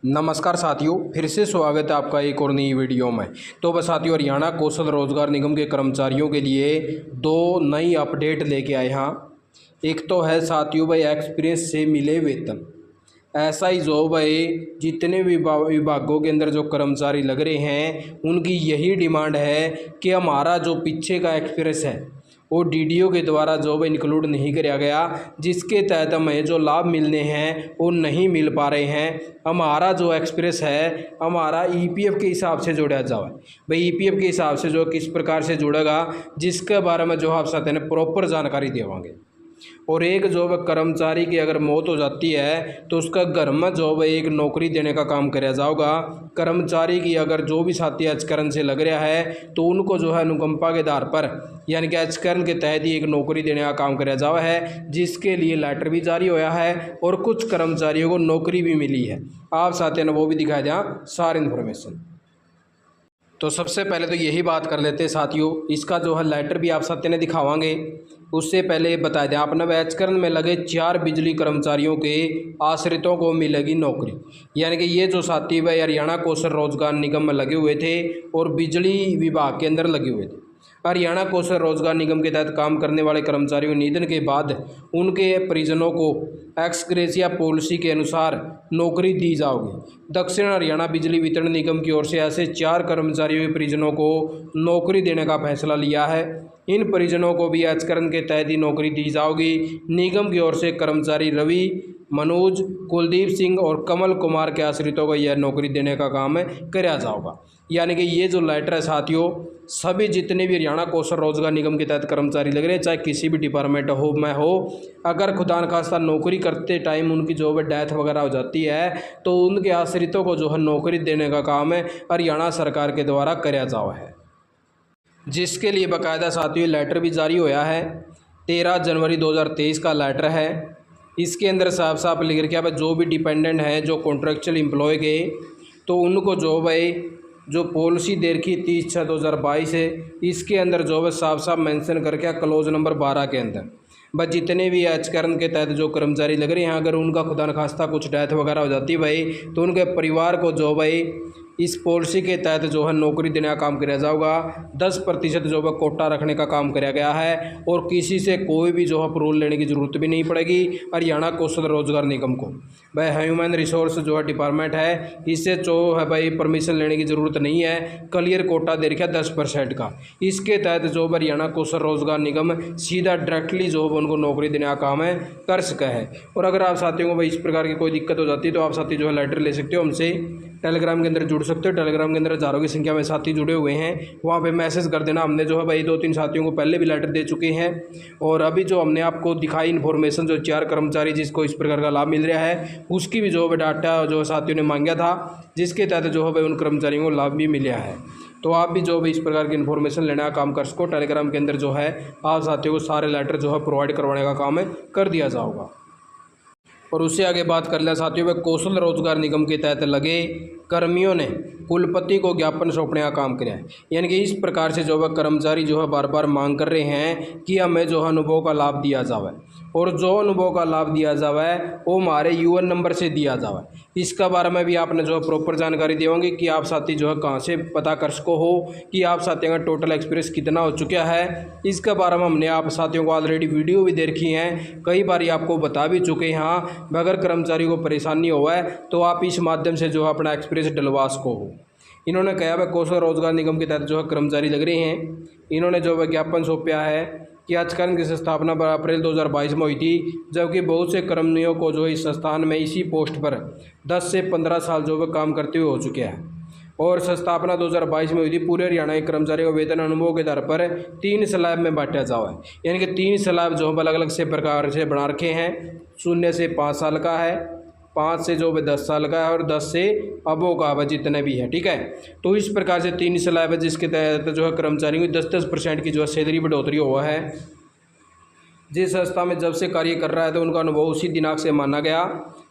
नमस्कार साथियों, फिर से स्वागत है आपका एक और नई वीडियो में। तो बस साथियों, हरियाणा कौशल रोजगार निगम के कर्मचारियों के लिए दो नई अपडेट लेके आए हैं। एक तो है साथियों भाई, एक्सपीरियंस से मिले वेतन। ऐसा ही जॉब है, जितने भी विभागों के अंदर जो कर्मचारी लग रहे हैं उनकी यही डिमांड है कि हमारा जो पीछे का एक्सपीरियंस है वो डीडीओ के द्वारा जॉब इंक्लूड नहीं किया गया, जिसके तहत हमें जो लाभ मिलने हैं वो नहीं मिल पा रहे हैं। हमारा जो एक्सपीरियंस है हमारा ईपीएफ के हिसाब से जोड़ा जाए। भाई ईपीएफ के हिसाब से जो किस प्रकार से जुड़ेगा, जिसके बारे में जो आप साथ में प्रॉपर जानकारी देवांगे। और एक जॉब कर्मचारी की अगर मौत हो जाती है तो उसका घर में जॉब एक नौकरी देने का काम कराया जाएगा। कर्मचारी की अगर जो भी साथी एचकरण से लग रहा है तो उनको जो है अनुकंपा के आधार पर यानी कि एचकरण के तहत ही एक नौकरी देने का काम कराया जावा है, जिसके लिए लेटर भी जारी होया है और कुछ कर्मचारियों को नौकरी भी मिली है। आप साथियों ने वो भी दिखाया दें सारी इन्फॉर्मेशन। तो सबसे पहले तो यही बात कर लेते हैं साथियों, इसका जो है लेटर भी आप साथियों ने दिखावांगे। उससे पहले बता दें, आपने एचकरण में लगे 4 बिजली कर्मचारियों के आश्रितों को मिलेगी नौकरी। यानी कि ये जो साथी भाई हरियाणा कौशल रोजगार निगम में लगे हुए थे और बिजली विभाग के अंदर लगे हुए थे। हरियाणा कौशल रोजगार निगम के तहत काम करने वाले कर्मचारियों के निधन के बाद उनके परिजनों को एक्स ग्रेशिया पॉलिसी के अनुसार नौकरी दी जाएगी। दक्षिण हरियाणा बिजली वितरण निगम की ओर से ऐसे 4 कर्मचारियों के परिजनों को नौकरी देने का फैसला लिया है। इन परिजनों को भी एचकरण के तहत ही नौकरी दी जाएगी। निगम की ओर से कर्मचारी रवि, मनोज, कुलदीप सिंह और कमल कुमार के आश्रितों को यह नौकरी देने का काम कराया जाएगा। यानी कि ये जो लेटर है साथियों, सभी जितने भी हरियाणा कौशल रोजगार निगम के तहत कर्मचारी लग रहे हैं, चाहे किसी भी डिपार्टमेंट हो में हो, अगर खुदा न खास्ता नौकरी करते टाइम उनकी जो है डेथ वगैरह हो जाती है तो उनके आश्रितों को जो है नौकरी देने का काम हरियाणा सरकार के द्वारा कराया जावा है, जिसके लिए बाकायदा साथियों लेटर भी जारी होया है। 13 जनवरी 2023 का लेटर है। इसके अंदर साफ साफ लिख रखा है जो भी डिपेंडेंट है, जो कॉन्ट्रेक्चुअल एम्प्लॉय के, तो उनको जॉब है जो पॉलिसी दे रखी 30/6/2022 है, इसके अंदर जॉब साफ साफ मेंशन करके क्लोज नंबर 12 के अंदर बस जितने भी एचकरण के तहत जो कर्मचारी लग रहे हैं, अगर उनका खुदा न खास्ता कुछ डेथ वगैरह हो जाती है भाई, तो उनके परिवार को जो भाई इस पॉलिसी के तहत जो है नौकरी देने का काम कराया जाएगा। 10% जो है कोटा रखने का काम कराया गया है और किसी से कोई भी जो है अप्रूवल लेने की ज़रूरत भी नहीं पड़ेगी। हरियाणा कौशल रोजगार निगम को भाई ह्यूमन रिसोर्स जो है डिपार्टमेंट है, इससे जो है भाई परमिशन लेने की ज़रूरत नहीं है। क्लियर कोटा दे रखा है 10% का। इसके तहत जो हरियाणा कौशल रोजगार निगम सीधा डायरेक्टली जो है उनको नौकरी देने का काम कर सका है। और अगर आप साथियों को भाई इस प्रकार की कोई दिक्कत हो जाती है तो आप साथी जो है लेटर ले सकते हो, हमसे टेलीग्राम के अंदर जुड़ सकते हो। टेलीग्राम के अंदर हज़ारों की संख्या में साथी जुड़े हुए हैं, वहाँ पे मैसेज कर देना। हमने जो है भाई 2-3 साथियों को पहले भी लेटर दे चुके हैं और अभी जो हमने आपको दिखाई इन्फॉर्मेशन, जो 4 कर्मचारी जिसको इस प्रकार का लाभ मिल रहा है, उसकी भी जो है डाटा जो साथियों ने मांगा था, जिसके तहत जो है भाई उन कर्मचारियों को लाभ भी मिला है। तो आप भी जो भी इस प्रकार की इन्फॉर्मेशन लेने का काम कर सको, टेलीग्राम के अंदर जो है आप साथियों को सारे लेटर जो है प्रोवाइड करवाने का काम कर दिया जाएगा। और उससे आगे बात कर लिया साथियों में, कौशल रोजगार निगम के तहत लगे कर्मियों ने कुलपति को ज्ञापन सौंपने का काम किया है। यानी कि इस प्रकार से जो है कर्मचारी जो है बार बार मांग कर रहे हैं कि हमें जो है अनुभव का लाभ दिया जाए, और जो अनुभव का लाभ दिया जाए वो हमारे यूएन नंबर से दिया जाए। इसका बारे में भी आपने जो है प्रॉपर जानकारी देंगे कि आप साथी जो है कहाँ से पता कर सको हो कि आप साथियों का टोटल एक्सपीरियंस कितना हो चुका है। इसके बारे में हमने आप साथियों को ऑलरेडी वीडियो भी दे रखी हैं, कई बार आपको बता भी चुके हैं। हाँ, अगर कर्मचारी को परेशानी हुआ है तो आप इस माध्यम से जो है अपना एक्सपीरियंस डलवा सको हो। इन्होंने कहा है कौशल रोजगार निगम के तहत जो है कर्मचारी लग रहे हैं, इन्होंने जो विज्ञापन सौंपा है कि एचकरण की स्थापना अप्रैल 2022 में हुई थी, जबकि बहुत से कर्मियों को जो इस संस्थान में इसी पोस्ट पर 10 से 15 साल जो है काम करते हुए हो चुके हैं और स्थापना 2022 में हुई थी। पूरे हरियाणा के कर्मचारियों को वेतन अनुभव के आधार पर 3 स्लैब में बांटा जाओ है। यानी कि 3 स्लैब जो अलग अलग से प्रकार से बना रखे हैं। 0 से 5 साल का है, 5 से जो 10 साल का है और 10 से अबोव का है, जितने भी है, ठीक है। तो इस प्रकार से 3 स्लैब है, जिसके तहत जो है कर्मचारियों की 10% की जो है सैलरी बढ़ोतरी हुआ है। जिस संस्था में जब से कार्य कर रहा है तो उनका अनुभव उसी दिनांक से माना गया।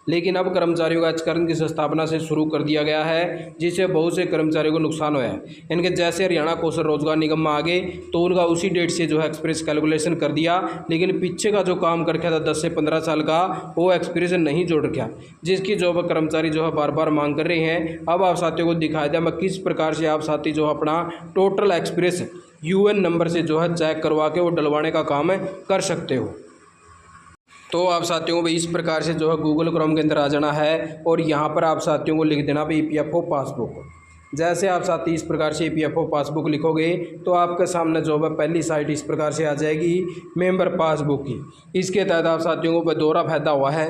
लेकिन अब कर्मचारियों का एचकरण की स्थापना से शुरू कर दिया गया है, जिससे बहुत से कर्मचारियों को नुकसान हुआ है। इनके जैसे हरियाणा कौशल रोजगार निगम में आ गए तो उनका उसी डेट से जो है एक्सपीरियंस कैलकुलेशन कर दिया, लेकिन पीछे का जो काम कर रखा था 10 से 15 साल का वो एक्सपीरियंस नहीं जोड़ रखा, जिसकी जो है कर्मचारी जो है बार बार मांग कर रहे हैं। अब आप साथियों को दिखाया दिया मैं किस प्रकार से आप साथी जो अपना टोटल एक्सपीरियंस यूएन नंबर से जो है चेक करवा के वो डलवाने का काम कर सकते हो। तो आप साथियों को इस प्रकार से जो है गूगल क्रोम के अंदर आ जाना है और यहाँ पर आप साथियों को लिख देना ईपीएफओ पासबुक। जैसे आप साथी इस प्रकार से ईपीएफओ पासबुक लिखोगे तो आपके सामने जो है पहली साइट इस प्रकार से आ जाएगी मेंबर पासबुक की। इसके तहत आप साथियों को दोहरा फायदा हुआ है।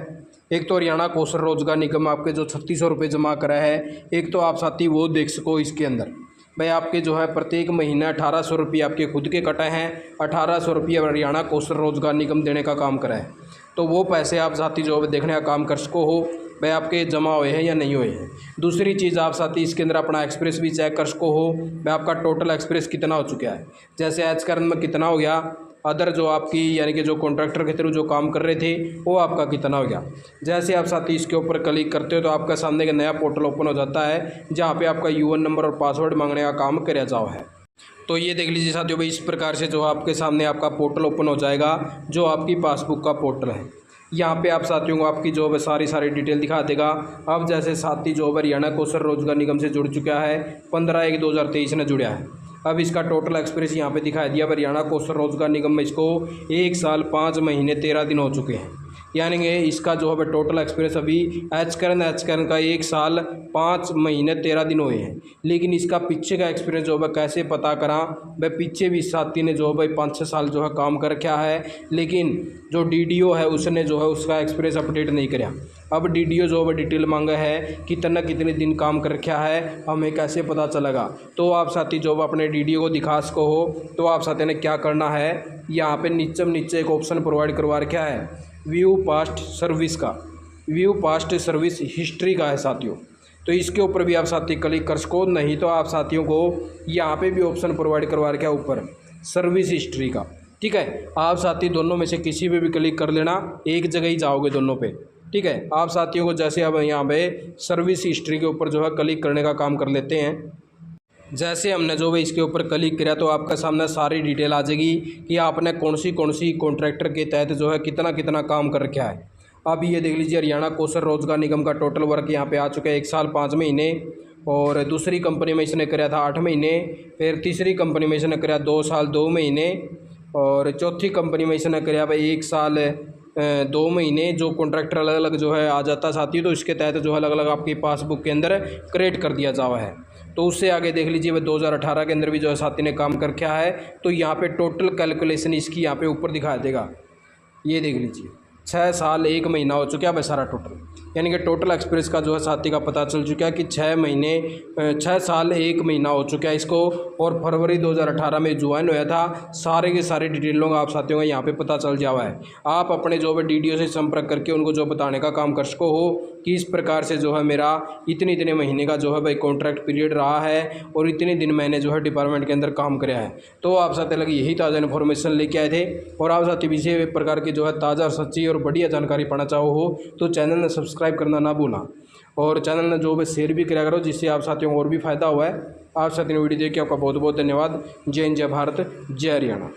एक तो हरियाणा कौशल रोजगार निगम आपके जो 3600 रुपये जमा करा है, एक तो आप साथी वो देख सको इसके अंदर भाई आपके जो है प्रत्येक महीना 1800 रुपये आपके खुद के कटे हैं, 1800 रुपये हरियाणा कौशल रोजगार निगम देने का काम करा है। तो वो पैसे आप साथी जो है देखने का काम कर सको हो भाई आपके जमा हुए हैं या नहीं हुए हैं। दूसरी चीज़ आप साथी इसके अंदर अपना एक्सपीरियंस भी चेक कर सको हो भाई आपका टोटल एक्सपीरियंस कितना हो चुका है, जैसे एच करन में कितना हो गया, अदर जो आपकी यानी कि जो कॉन्ट्रैक्टर के थ्रू जो काम कर रहे थे वो आपका कितना हो गया। जैसे आप साथी इसके ऊपर क्लिक करते हो तो आपका सामने एक नया पोर्टल ओपन हो जाता है जहाँ पे आपका यूएन नंबर और पासवर्ड मांगने का काम किया जाओ है। तो ये देख लीजिए साथियों भाई इस प्रकार से जो आपके सामने आपका पोर्टल ओपन हो जाएगा जो आपकी पासबुक का पोर्टल है। यहाँ पे आप साथियों को आपकी जॉब है सारी डिटेल दिखा देगा। अब जैसे साथी जॉब हरियाणा कौशल रोजगार निगम से जुड़ चुका है, 15/1/2023 में जुड़ा है। अब इसका टोटल एक्सपीरियंस यहाँ पे दिखा दिया। हरियाणा कौशल रोजगार निगम में इसको 1 साल 5 महीने 13 दिन हो चुके हैं, यानी कि इसका जो है टोटल एक्सपीरियंस अभी एच करन का 1 साल 5 महीने 13 दिन हुए हैं। लेकिन इसका पीछे का एक्सपीरियंस जो है कैसे पता करा भाई, पीछे भी साथी ने जो है भाई 5-6 साल जो है काम कर रखा है, लेकिन जो डीडीओ है उसने जो है उसका एक्सपीरियंस अपडेट नहीं कराया। अब डीडीओ जो है डिटेल मांगा है कितने दिन काम कर रखा है, हमें कैसे पता चलेगा। तो आप साथी जो अपने डीडीओ को दिखा सको हो तो आप साथी ने क्या करना है, यहाँ पे नीचे एक ऑप्शन प्रोवाइड करवा रखा है व्यू पास्ट सर्विस का, व्यू पास्ट सर्विस हिस्ट्री का है साथियों। तो इसके ऊपर भी आप साथी क्लिक कर सको, नहीं तो आप साथियों को यहाँ पे भी ऑप्शन प्रोवाइड करवा रखा है ऊपर सर्विस हिस्ट्री का। ठीक है, आप साथी दोनों में से किसी पे भी क्लिक कर लेना, एक जगह ही जाओगे दोनों पे। ठीक है, आप साथियों को जैसे अब यहाँ पे सर्विस हिस्ट्री के ऊपर जो है क्लिक करने का काम कर लेते हैं। जैसे हमने जो है इसके ऊपर क्लिक किया तो आपका सामने सारी डिटेल आ जाएगी कि आपने कौन सी कॉन्ट्रैक्टर के तहत जो है कितना काम कर रखा है। अब ये देख लीजिए हरियाणा कौशल रोजगार निगम का टोटल वर्क यहाँ पे आ चुका है 1 साल 5 महीने, और दूसरी कंपनी में इसने कराया था 8 महीने, फिर तीसरी कंपनी में इसने कराया 2 साल 2 महीने, और चौथी कंपनी में इसने कराया भाई 1 साल 2 महीने। जो कॉन्ट्रैक्टर अलग अलग जो है आ जाता साथी, तो इसके तहत जो है अलग अलग आपकी पासबुक के अंदर क्रिएट कर दिया जावा है। तो उससे आगे देख लीजिए 2018 के अंदर भी जो है साथी ने काम कर रखा है। तो यहाँ पे टोटल कैलकुलेशन इसकी यहाँ पे ऊपर दिखा देगा, ये देख लीजिए 6 साल 1 महीना हो चुका है भाई सारा टोटल, यानी कि टोटल एक्सपीरियंस का जो है साथी का पता चल चुका है कि 6 साल 1 महीना हो चुका है इसको, और फरवरी 2018 में ज्वाइन हुआ था। सारे के सारे डिटेलों का आप साथियों का यहाँ पे पता चल जावा है। आप अपने जो है डीडीओ से संपर्क करके उनको जो बताने का काम कर सको हो कि इस प्रकार से जो है मेरा इतने महीने का जो है भाई कॉन्ट्रैक्ट पीरियड रहा है और इतने दिन मैंने जो है डिपार्टमेंट के अंदर काम कराया है। तो आप साथी लगे यही ताज़ा इन्फॉर्मेशन लेके आए थे, और आप साथी किसी प्रकार की जो है ताज़ा और सच्ची और बढ़िया जानकारी पाना चाहो हो तो चैनल ने सब्सक्राइब करना ना भूलना, और चैनल ने जो है शेयर भी किया करो, जिससे आप साथियों को और भी फायदा हुआ है। आप साथियों ने वीडियो देखिए, आपका बहुत बहुत धन्यवाद। जय हिंद, जय भारत, जय हरियाणा।